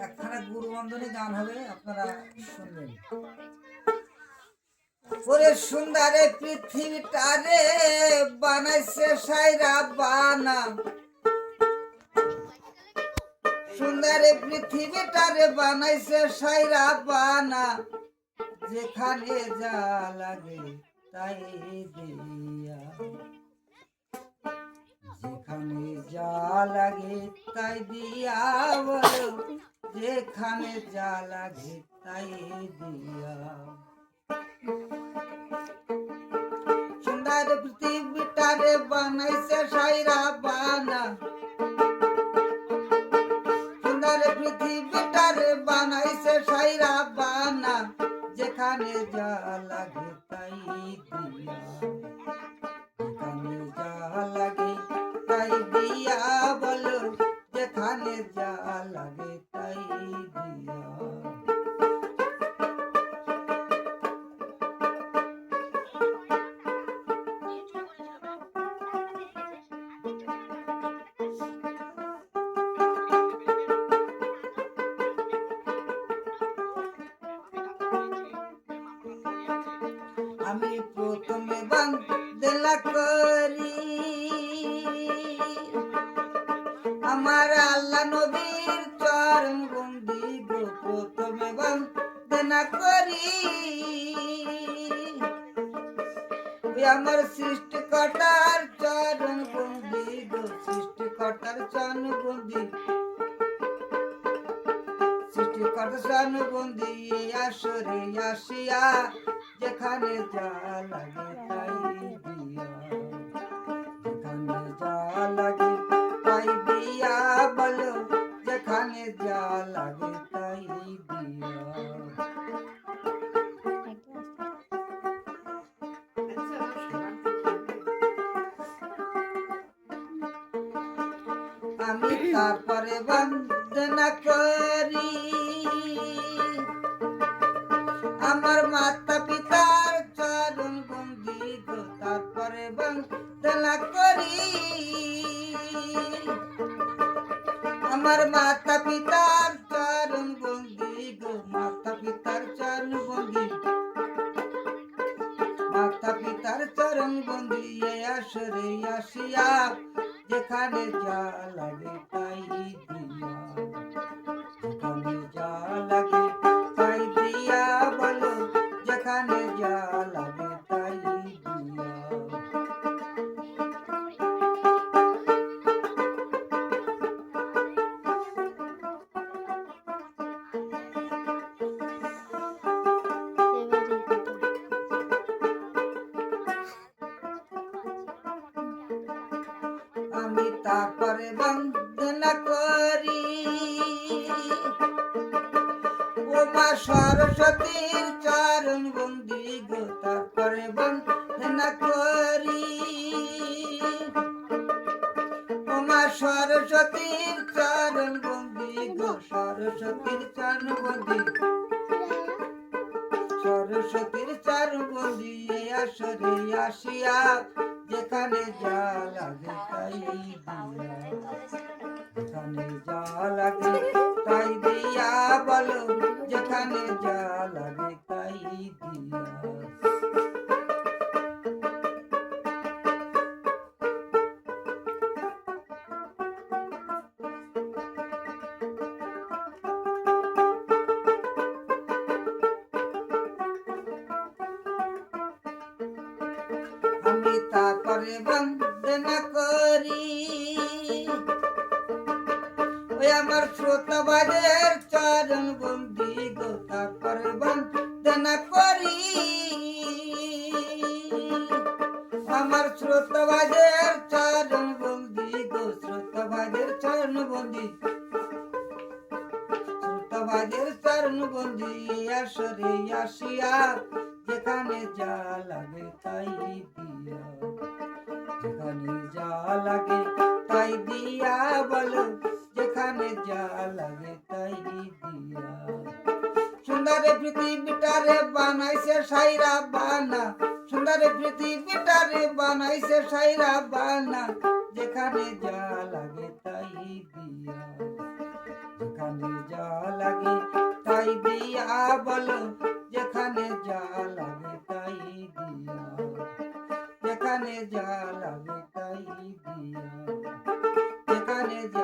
একখানা গুরুবন্ধনী গান হবে, আপনারা শুনবেন। ওরে সুন্দরে পৃথিবীটারে বানাইছে সাইরা বানা, সুন্দরে পৃথিবীটারে বানাইছে সাইরা বানা, যেখানে যা লাগে তাই দিয়া, যেখানে যা লাগে তাই দিয়া বলো, যেখানে যা লাগে তাই দিয়া। সুন্দর পৃথিবীটারে বানাইছে সাইরা বানা, সুন্দর পৃথিবীটারে বানাইছে সাইরা বানা, যেখানে যা লাগে তাই দিয়া, যেখানে যা লাগে তাই দিয়া বলো, যেখানে যা লাগে তাই দিয়া। আমি প্রথমে বান্দা করি আমার আল্লাহ নবীর চরণ বন্দি গো, প্রথমে বান্দা করি আমার সৃষ্টিকর্তার চরণ বন্দি গো, সৃষ্টিকর্তার চরণ বন্দি, সৃষ্টিকর্তার চরণ বন্দি। আসরে আসিয়া যেখানে যা লাগে তাই দিয়া, যেখানে যা লাগে তাই দিয়া বলো, যেখানে যা লাগে তাই দিয়া। আমি তারপরে বন্দনা করি আমার মাতা পিতার চরণ বন্দি গো, তারপরে বন্দনা করি আমার মাতা পিতার চরণ বন্দি গো, মাতা পিতার চরণ বন্দি, মাতা পিতার চরণ বন্দি। আসরে আসিয়া যেখানে যা লাগে তাই দিয়া, যেখানে যা লাগে তাই দিয়া বলো, যেখানে যা লাগে তাই দিয়া। আমি তারপরে বন্দনা করি ও মা সরস্বতীর চরণ বন্দি গো, তারপরে বন্দনা করি ও মা সরস্বতীর চরণ বন্দি গো, সরস্বতীর চরণ বন্দি, সরস্বতীর চরণ বন্দি। আসরে আসিয়া যেখানে যা লাগে তাই দিয়া, যেখানে যা লাগে তাই দিয়া বলো, যেখানে যা লাগে তাই দিয়া। আমি তারপরে বন্দনা করি ওই আমার শ্রোতাবাদের চরণ বন্দি গো, তারপরে বন্দনা করি আমার শ্রোতাবাদের চরণ বন্দি গো, শ্রোতাবাদের চরণ বন্দি, শ্রোতাবাদের চরণ বন্দি। আসরে আসিয়া যেখানে যা লাগে তাই দিয়া, যেখানে যা লাগে তাই দিয়া বলো, যেখানে যা লাগে তাই দিয়া। সুন্দর পৃথিবীটারে বানাইছে সাইরা বানা, সুন্দর পৃথিবীটারে বানাইছে সাইরা বানা, যেখানে যা লাগে তাই দিয়া, যেখানে যা বলো যেখানে যা লাগে তাই দিয়া, যেখানে যা লাগে তাই দিয়া, যেখানে যা